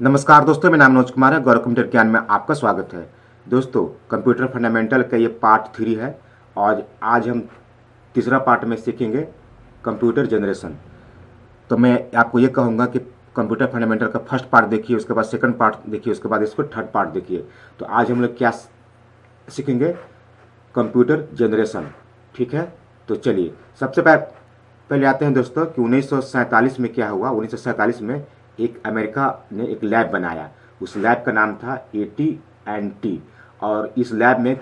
नमस्कार दोस्तों, मेरा नाम मनोज कुमार है। गौरव कंप्यूटर ज्ञान में आपका स्वागत है। दोस्तों, कंप्यूटर फंडामेंटल का ये पार्ट 3 है और आज हम तीसरा पार्ट में सीखेंगे कंप्यूटर जनरेशन। तो मैं आपको ये कहूँगा कि कंप्यूटर फंडामेंटल का फर्स्ट पार्ट देखिए, उसके बाद सेकंड पार्ट देखिए, उसके बाद इसको थर्ड पार्ट देखिए। तो आज हम लोग क्या सीखेंगे? Computer generation. ठीक है, तो चलिए सबसे पहले आते हैं दोस्तों कि 1947 में क्या हुआ। 1947 में एक अमेरिका ने एक लैब बनाया। उस लैब का नाम था AT&T और इस लैब में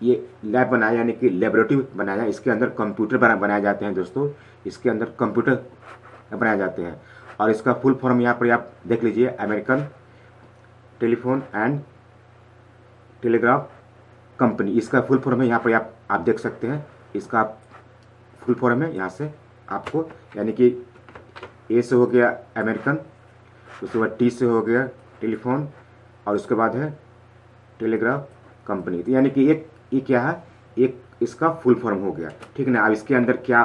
ये लैब बनाया यानी कि लेबोरेटरी बनाया। इसके अंदर कंप्यूटर बनाए जाते हैं दोस्तों। इसके अंदर कंप्यूटर बनाए जाते हैं और इसका फुल फॉर्म यहाँ पर आप देख लीजिए, American telephone and telegraph company. इसका फुल फॉर्म है, यहाँ पर आप देख सकते हैं। इसका फुल फॉर्म है यहाँ से आपको, यानी कि ए से हो गया अमेरिकन, उसके बाद टी से हो गया टेलीफोन और उसके बाद है टेलीग्राफ कंपनी। तो यानी कि एक ये क्या है, एक इसका फुल फॉर्म हो गया। ठीक है ना। अब इसके अंदर क्या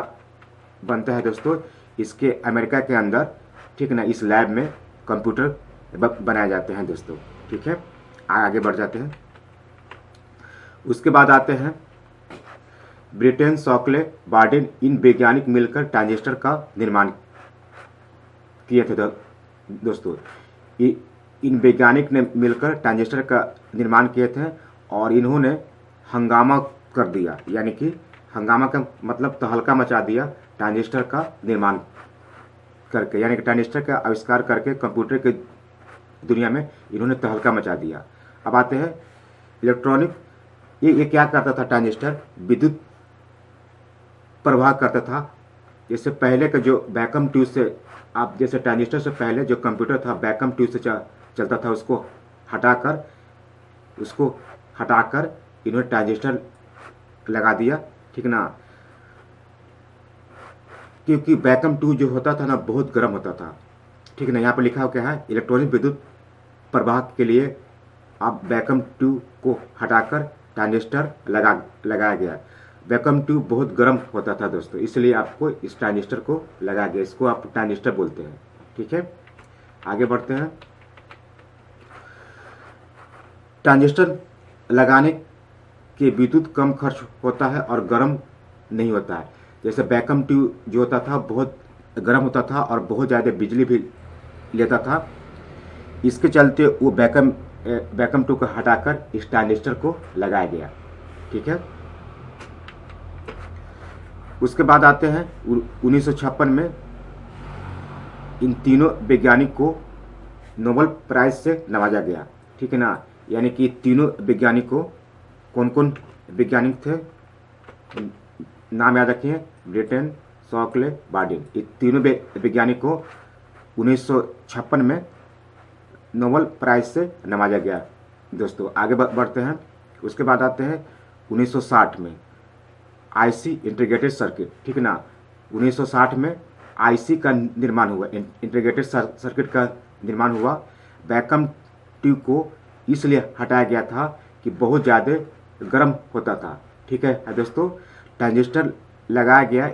बनता है दोस्तों, इसके अमेरिका के अंदर, ठीक है ना, इस लैब में कंप्यूटर बनाए जाते हैं दोस्तों। ठीक है, आगे बढ़ जाते हैं। उसके बाद आते हैं ब्रिटेन, शॉकले, बार्डेन, इन वैज्ञानिक मिलकर ट्रांजिस्टर का निर्माण किए थे दोस्तों। इन वैज्ञानिक ने मिलकर ट्रांजिस्टर का निर्माण किए थे और इन्होंने हंगामा कर दिया, यानी कि हंगामा का मतलब तहलका मचा दिया ट्रांजिस्टर का निर्माण करके, यानी कि ट्रांजिस्टर का आविष्कार करके कंप्यूटर के दुनिया में इन्होंने तहलका मचा दिया। अब आते हैं इलेक्ट्रॉनिक। ये क्या करता था? ट्रांजिस्टर विद्युत प्रवाह करता था। जैसे पहले का जो वैक्यूम ट्यूब से, आप जैसे ट्रांजिस्टर से पहले जो कंप्यूटर था वैक्यूम ट्यूब से चलता था, उसको हटाकर इन्होंने ट्रांजिस्टर लगा दिया। ठीक ना, क्योंकि वैक्यूम ट्यूब जो होता था ना बहुत गर्म होता था। ठीक है ना, यहाँ पर लिखा हो क्या है, इलेक्ट्रॉनिक विद्युत प्रवाह के लिए आप वैक्यूम ट्यूब को हटाकर ट्रांजिस्टर लगाया गया। वैक्यूम ट्यूब बहुत गर्म होता था दोस्तों, इसलिए आपको इस ट्रांजिस्टर को लगा गया। इसको आप ट्रांजिस्टर बोलते हैं। ठीक है, आगे बढ़ते हैं। ट्रांजिस्टर लगाने के विद्युत कम खर्च होता है और गर्म नहीं होता है। जैसे वैक्यूम ट्यूब जो होता था बहुत गर्म होता था और बहुत ज़्यादा बिजली भी लेता था। इसके चलते वो वैक्यूम ट्यूब को हटाकर इस ट्रांजिस्टर को लगाया गया। ठीक है, उसके बाद आते हैं 1956 में इन तीनों वैज्ञानिक को नोबेल प्राइज से नवाजा गया। ठीक है ना, यानी कि तीनों वैज्ञानिक को, कौन कौन वैज्ञानिक थे नाम याद रखिए, ब्रिटेन, शॉकले, बार्डेन। ये तीनों वैज्ञानिक को 1956 में नोबेल प्राइज से नवाजा गया दोस्तों। आगे बढ़ते हैं। उसके बाद आते हैं 1960 में आईसी इंटीग्रेटेड सर्किट। ठीक है ना, 1960 में आईसी का निर्माण हुआ, इंटीग्रेटेड सर्किट का निर्माण हुआ। वैक्यूम ट्यूब को इसलिए हटाया गया था कि बहुत ज़्यादा गर्म होता था। ठीक है दोस्तों, ट्रांजिस्टर लगाया गया।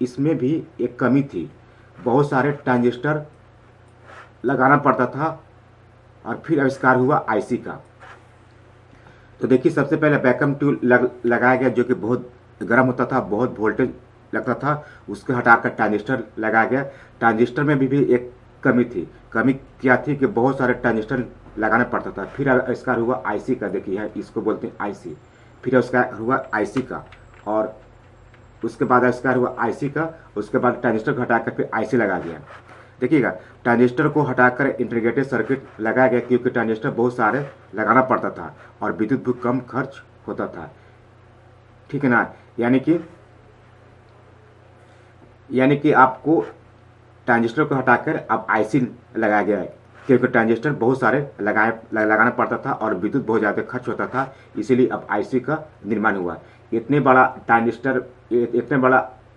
इसमें भी एक कमी थी, बहुत सारे ट्रांजिस्टर लगाना पड़ता था और फिर आविष्कार हुआ आईसी का। तो देखिए, सबसे पहले वैक्यूम ट्यूब लगाया गया जो कि बहुत गर्म होता था, बहुत वोल्टेज लगता था। उसको हटाकर ट्रांजिस्टर लगाया गया। ट्रांजिस्टर में भी एक कमी थी। कमी क्या थी कि बहुत सारे ट्रांजिस्टर लगाना पड़ता था। फिर आविष्कार हुआ आईसी का। देखिए, इसको बोलते हैं आईसी। फिर आविष्कार हुआ आईसी का और उसके बाद आविष्कार हुआ आईसी का। उसके बाद ट्रांजिस्टर को हटाकर फिर आईसी लगा गया। देखिएगा, ट्रांजिस्टर को हटाकर इंटीग्रेटेड सर्किट लगाया गया क्योंकि ट्रांजिस्टर बहुत सारे लगाना पड़ता था और विद्युत भी कम खर्च होता था। ठीक है ना, यानी कि आपको ट्रांजिस्टर को हटाकर अब आईसी लगाया गया है क्योंकि ट्रांजिस्टर बहुत सारे लगाना पड़ता था और विद्युत बहुत ज़्यादा खर्च होता था, इसीलिए अब आईसी का निर्माण हुआ। इतने बड़ा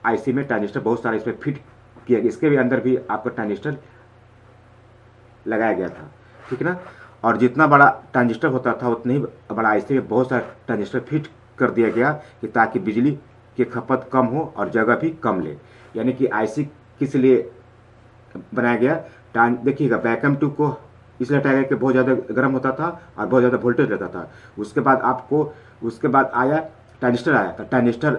आईसी में ट्रांजिस्टर बहुत सारे इसमें फिट किया, इसके भी अंदर भी आपका ट्रांजिस्टर लगाया गया था। ठीक है ना, और जितना बड़ा ट्रांजिस्टर होता था उतने ही बड़ा आईसी में बहुत सारे ट्रांजिस्टर फिट कर दिया गया कि ताकि बिजली की खपत कम हो और जगह भी कम ले। यानी कि आईसी किस लिए बनाया गया। देखिएगा वैक्यूम ट्यूब को इसलिए हटाया गया कि बहुत ज़्यादा गर्म होता था और बहुत ज़्यादा वोल्टेज रहता था। उसके बाद आया ट्रांजिस्टर आया, तो ट्रांजिस्टर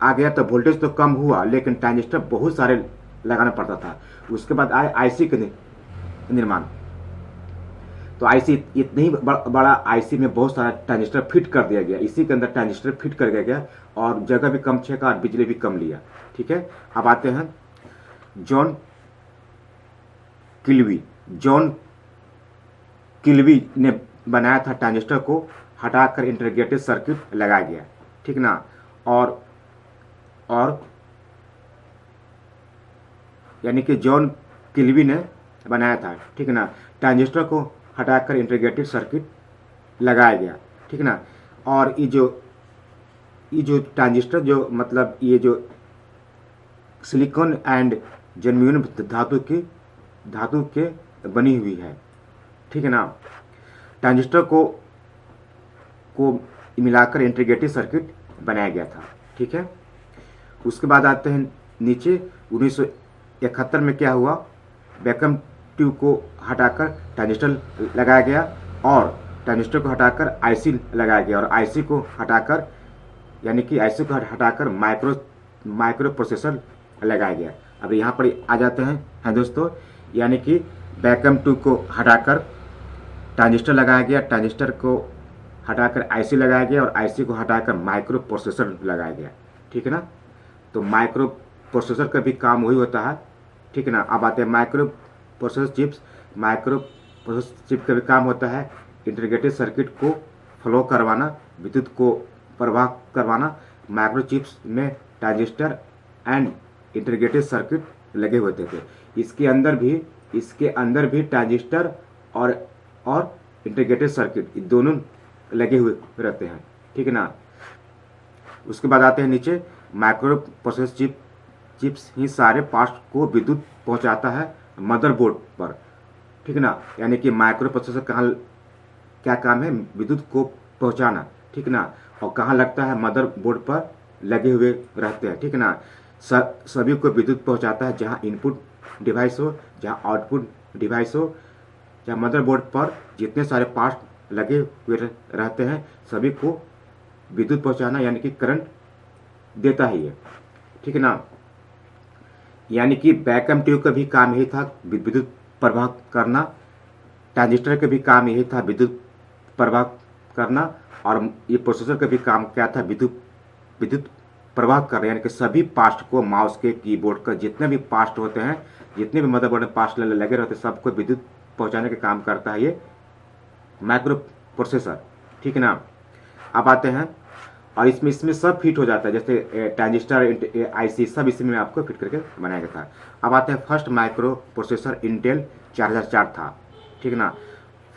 आ गया तो वोल्टेज तो कम हुआ, लेकिन ट्रांजिस्टर बहुत सारे लगाना पड़ता था। उसके बाद आया आईसी के निर्माण। तो आईसी इतनी बड़ा आईसी में बहुत सारा ट्रांजिस्टर फिट कर दिया गया, इसी के अंदर ट्रांजिस्टर फिट कर दिया गया और जगह भी कम छेका और बिजली भी कम लिया। ठीक है, अब आते हैं जॉन किल्वी ने बनाया था। ट्रांजिस्टर को हटाकर इंटीग्रेटेड सर्किट लगाया गया। ठीक ना, और यानी कि जॉन किल्वी ने बनाया था। ठीक ना, ट्रांजिस्टर को हटाकर इंटीग्रेटेड सर्किट लगाया गया। ठीक ना, और ये जो ट्रांजिस्टर जो मतलब ये जो सिलिकॉन एंड जर्मेनियम धातु के बनी हुई है। ठीक है ना, ट्रांजिस्टर को मिलाकर इंटीग्रेटेड सर्किट बनाया गया था। ठीक है, उसके बाद आते हैं नीचे 1971 में क्या हुआ, वैक्यूम ट्यूब को हटाकर ट्रांजिस्टर लगाया गया और ट्रांजिस्टर को हटाकर आईसी लगाया गया और आईसी को हटाकर यानी कि आईसी को हटाकर माइक्रो प्रोसेसर लगाया गया। अब यहाँ पर आ जाते हैं दोस्तों, यानी कि वैक्यूम ट्यूब को हटाकर ट्रांजिस्टर लगाया गया, ट्रांजिस्टर को हटाकर आईसी लगाया गया और आईसी को हटाकर माइक्रो प्रोसेसर लगाया गया। ठीक है ना, तो माइक्रो प्रोसेसर का भी काम वही होता है। ठीक है ना, अब आते हैं micro processor chips. Micro processor chip का भी काम होता है इंटीग्रेटेड सर्किट को फ्लो करवाना, विद्युत को प्रवाह करवाना। माइक्रो चिप्स में ट्रांजिस्टर एंड इंटीग्रेटेड सर्किट लगे होते थे। इसके अंदर भी ट्रांजिस्टर और इंटीग्रेटेड सर्किट दोनों लगे हुए रहते हैं। ठीक है ना, उसके बाद आते हैं नीचे माइक्रो प्रोसेसर चिप्स ही सारे पार्ट्स को विद्युत पहुंचाता है मदरबोर्ड पर। ठीक है ना, यानी कि माइक्रो प्रोसेसर क्या काम है, विद्युत को पहुंचाना। ठीक है ना, और कहाँ लगता है, मदरबोर्ड पर लगे हुए रहते हैं। ठीक है ना, सभी को विद्युत पहुंचाता है, जहाँ इनपुट डिवाइस हो, जहाँ आउटपुट डिवाइस हो, जहाँ मदरबोर्ड पर जितने सारे पार्ट्स लगे हुए रहते हैं सभी को विद्युत पहुंचाना, यानी कि करंट देता ही है। ठीक है ना, यानी कि वैक्यूम ट्यूब का भी काम यही था, विद्युत प्रवाह करना। ट्रांजिस्टर का भी काम यही था, विद्युत प्रवाह करना। और ये प्रोसेसर का भी काम क्या था, विद्युत प्रवाह करना, यानी कि सभी पार्ट्स को, माउस के, कीबोर्ड का जितने भी पार्ट्स होते हैं, जितने भी मदरबोर्ड में पार्ट्स लगे रहते हैं, सबको विद्युत पहुंचाने का काम करता है ये माइक्रो प्रोसेसर। ठीक है ना, अब आते हैं और इसमें सब फिट हो जाता है, जैसे ट्रांजिस्टर, आईसी सब इसमें आपको फिट करके बनाया गया था। अब आते हैं फर्स्ट माइक्रो प्रोसेसर इंटेल 4004 था। ठीक है ना,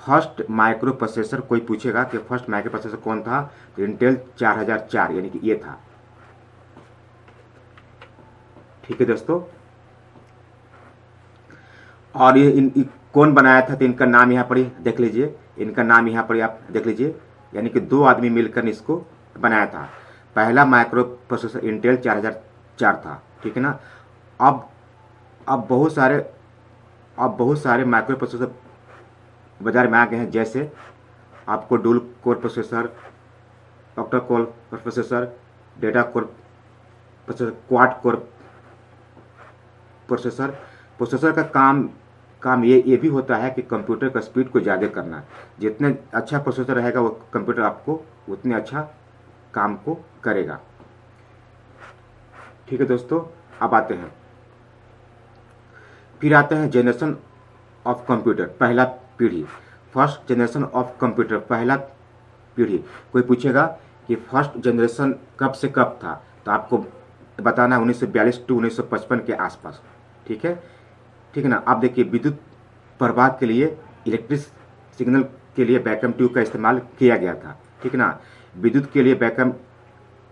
फर्स्ट माइक्रो प्रोसेसर, कोई पूछेगा कि फर्स्ट माइक्रो प्रोसेसर कौन था, तो इंटेल 4004 यानी कि ये था। ठीक है दोस्तों, और ये कौन बनाया था, तो इनका नाम यहाँ पर ही देख लीजिए, इनका नाम यहाँ पर आप देख लीजिए, यानी कि 2 आदमी मिलकर इसको बनाया था। पहला माइक्रो प्रोसेसर इंटेल 4004 था। ठीक है ना, अब बहुत सारे माइक्रो प्रोसेसर बाजार में आ गए हैं, जैसे आपको dual core processor, octa core processor, data core processor, quad core processor का काम ये भी होता है कि कंप्यूटर का स्पीड को ज़्यादा करना। जितने अच्छा प्रोसेसर रहेगा वो कंप्यूटर आपको उतने अच्छा काम को करेगा। ठीक है दोस्तों, अब आते हैं जनरेशन ऑफ कंप्यूटर, पहला पीढ़ी। फर्स्ट जनरेशन ऑफ कंप्यूटर, पहला पीढ़ी। कोई पूछेगा कि फर्स्ट जनरेशन कब से कब था, तो आपको बताना 1942 टू 1955 के आसपास। ठीक है ना, आप देखिए विद्युत प्रवाह के लिए, इलेक्ट्रिक सिग्नल के लिए वैक्यूम ट्यूब का इस्तेमाल किया गया था। ठीक है ना, विद्युत के लिए वैक्यूम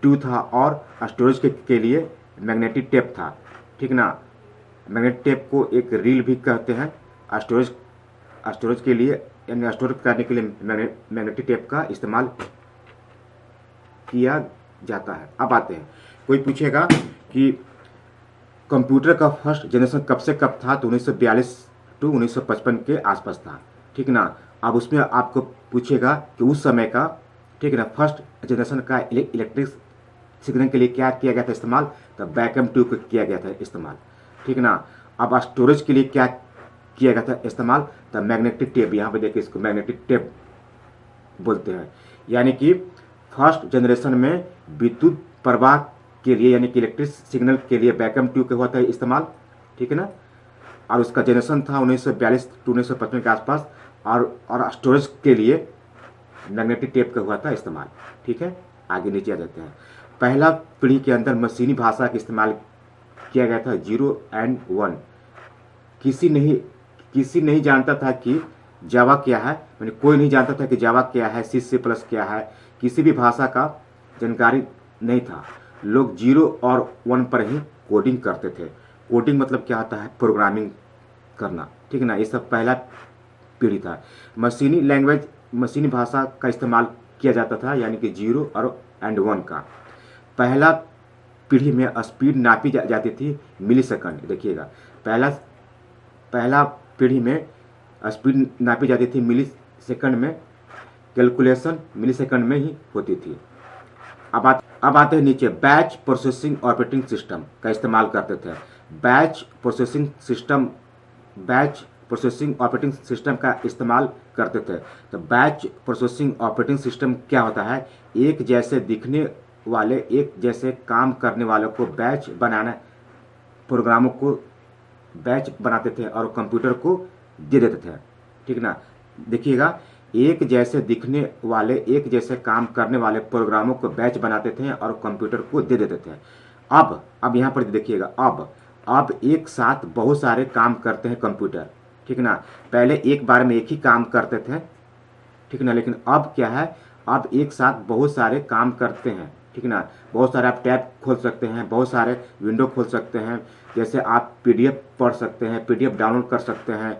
ट्यूब था और स्टोरेज के लिए मैग्नेटिक टेप था। ठीक है ना, मैग्नेटिक टेप को एक रील भी कहते हैं। स्टोरेज के लिए, यानी स्टोर करने के लिए मैग्नेटिक टेप का इस्तेमाल किया जाता है। अब आते हैं, कोई पूछेगा कि कंप्यूटर का फर्स्ट जनरेशन कब से कब था, तो 1942 टू 1955 के आसपास था, ठीक ना। अब उसमें आपको पूछेगा कि उस समय का, ठीक है ना, फर्स्ट जनरेशन का इलेक्ट्रिक सिग्नल के लिए क्या किया गया था इस्तेमाल, तो बैकएम ट्यूब को किया गया था इस्तेमाल, ठीक ना। अब स्टोरेज के लिए क्या किया गया था इस्तेमाल, तो मैग्नेटिक टेप, यहाँ पे देखिए इसको मैग्नेटिक टेप बोलते हैं। यानी कि फर्स्ट जनरेशन में विद्युत प्रवाह के लिए, यानी कि इलेक्ट्रिक सिग्नल के लिए बैकएम ट्यूब का हुआ था इस्तेमाल, ठीक है ना। और उसका जनरेशन था 1942 टू 1955 के आसपास, और स्टोरेज के लिए मैग्नेटिक टेप का हुआ था इस्तेमाल, ठीक है। आगे नीचे आ जाते हैं। पहला पीढ़ी के अंदर मशीनी भाषा का इस्तेमाल किया गया था 0 और 1। किसी नहीं जानता था कि जावा क्या है, यानी कोई नहीं जानता था कि जावा क्या है, C++ क्या है, किसी भी भाषा का जानकारी नहीं था। लोग 0 और 1 पर ही कोडिंग करते थे। कोडिंग मतलब क्या होता है, प्रोग्रामिंग करना, ठीक है ना। ये सब पहला पीढ़ी था। मशीनी लैंग्वेज, मशीनी भाषा का इस्तेमाल किया जाता था, यानी कि 0 और 1 का। पहला पीढ़ी में स्पीड नापी जाती थी मिलीसेकंड, देखिएगा, पहला पीढ़ी में स्पीड नापी जाती थी मिलीसेकंड में, कैलकुलेशन मिलीसेकंड में ही होती थी। अब आते हैं नीचे, बैच प्रोसेसिंग ऑपरेटिंग सिस्टम का इस्तेमाल करते थे। बैच प्रोसेसिंग ऑपरेटिंग सिस्टम का इस्तेमाल करते थे। तो बैच प्रोसेसिंग ऑपरेटिंग सिस्टम क्या होता है, एक जैसे दिखने वाले, एक जैसे काम करने वालों को बैच बनाना, प्रोग्रामों को बैच बनाते थे और कंप्यूटर को दे देते थे, ठीक ना। देखिएगा, एक जैसे दिखने वाले, एक जैसे काम करने वाले प्रोग्रामों को बैच बनाते थे और कंप्यूटर को दे देते थे। अब यहाँ पर देखिएगा, अब एक साथ बहुत सारे काम करते हैं कंप्यूटर, ठीक ना। पहले एक बार में एक ही काम करते थे, ठीक ना, लेकिन अब क्या है, अब एक साथ बहुत सारे काम करते हैं, ठीक ना। बहुत सारे आप टैब खोल सकते हैं, बहुत सारे विंडो खोल सकते हैं। जैसे आप PDF पढ़ सकते हैं, PDF डाउनलोड कर सकते हैं,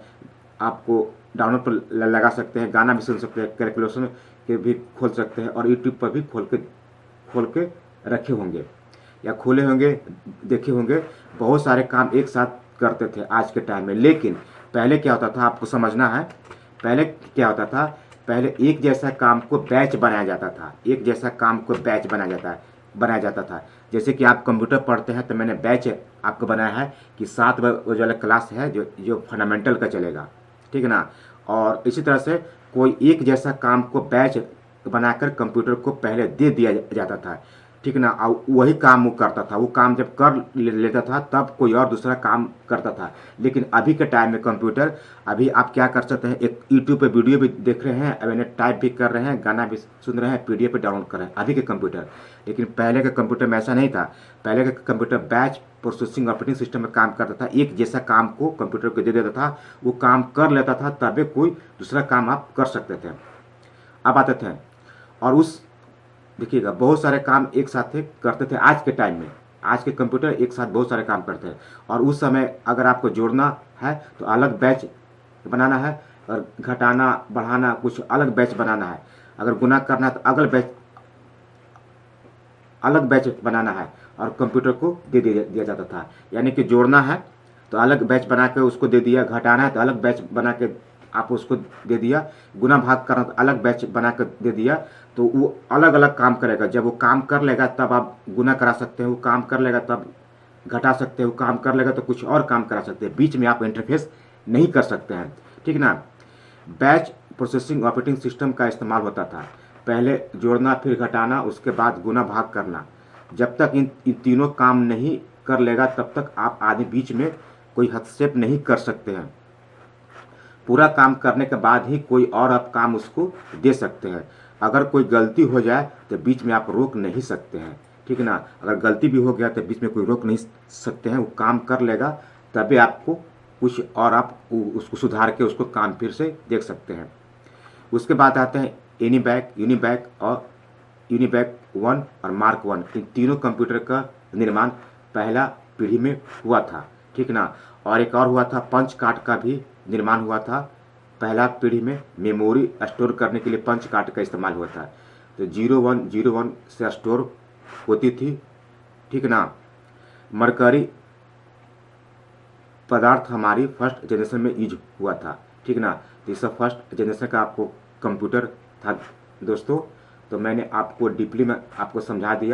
आपको डाउनलोड पर लगा सकते हैं, गाना भी सुन सकते हैं, कैलकुलेशन के भी खोल सकते हैं, और यूट्यूब पर भी खोल के रखे होंगे या खोले होंगे, देखे होंगे। बहुत सारे काम एक साथ करते थे आज के टाइम में। लेकिन पहले क्या होता था, आपको समझना है, पहले क्या होता था, पहले एक जैसा काम को बैच बनाया जाता था, एक जैसा काम को बैच बनाया जाता था। जैसे कि आप कंप्यूटर पढ़ते हैं, तो मैंने बैच आपको बनाया है कि 7 बजे वाला क्लास है जो फंडामेंटल का चलेगा, ठीक है ना। और इसी तरह से कोई एक जैसा काम को बैच बनाकर कंप्यूटर को पहले दे दिया जाता था, ठीक ना। और वही काम वो करता था, वो काम जब कर लेता था तब कोई और दूसरा काम करता था। लेकिन अभी के टाइम में कंप्यूटर, अभी आप क्या कर सकते हैं, एक यूट्यूब पे वीडियो भी देख रहे हैं, अभी टाइप भी कर रहे हैं, गाना भी सुन रहे हैं, PDF पे डाउनलोड कर रहे हैं, अभी के कंप्यूटर। लेकिन पहले के कंप्यूटर में ऐसा नहीं था। पहले का computer batch processing operating system में काम करता था, एक जैसा काम को कंप्यूटर को दे देता था, वो काम कर लेता था, तभी कोई दूसरा काम आप कर सकते थे। अब आते थे, और उस देखिएगा, बहुत सारे काम एक साथ करते थे। आज के टाइम में, आज के कंप्यूटर एक साथ बहुत सारे काम करते हैं। और उस समय अगर आपको जोड़ना है तो अलग बैच बनाना है, और घटाना बढ़ाना कुछ अलग बैच बनाना है। अगर गुना करना है तो अलग बैच बनाना है, और कंप्यूटर को दे दिया जाता था। यानी कि जोड़ना है तो अलग बैच बना के उसको दे दिया, घटाना है तो अलग बैच बना के आप उसको दे दिया, गुना भाग करना तो अलग बैच बना कर दे दिया। तो वो अलग अलग काम करेगा। जब वो काम कर लेगा तब आप गुना करा सकते हैं, वो काम कर लेगा तब घटा सकते हैं, वो काम कर लेगा तो कुछ और काम करा सकते हैं। बीच में आप इंटरफेस नहीं कर सकते हैं, ठीक ना। बैच प्रोसेसिंग ऑपरेटिंग सिस्टम का इस्तेमाल होता था, पहले जोड़ना, फिर घटाना, उसके बाद गुना भाग करना। जब तक इन तीनों काम नहीं कर लेगा तब तक आप आगे बीच में कोई हस्तक्षेप नहीं कर सकते हैं। पूरा काम करने के बाद ही कोई और आप काम उसको दे सकते हैं। अगर कोई गलती हो जाए तो बीच में आप रोक नहीं सकते हैं, ठीक है ना। अगर गलती भी हो गया तो बीच में कोई रोक नहीं सकते हैं, वो काम कर लेगा तभी आपको कुछ और आप उसको सुधार के उसको काम फिर से देख सकते हैं। उसके बाद आते हैं यूनिबैक और यूनिबैक 1 और मार्क 1। इन तीनों कंप्यूटर का निर्माण पहला पीढ़ी में हुआ था, ठीक ना। और एक और हुआ था, पंच कार्ड का भी निर्माण हुआ था पहला पीढ़ी में। मेमोरी स्टोर करने के लिए पंच कार्ड का इस्तेमाल हुआ था। तो 0101 से स्टोर होती थी, ठीक ना। मरकरी पदार्थ हमारी फर्स्ट जनरेशन में यूज हुआ था, ठीक ना। तो ये सब फर्स्ट जनरेशन का आपको कंप्यूटर था दोस्तों। तो मैंने आपको डीपली में आपको समझा दिया।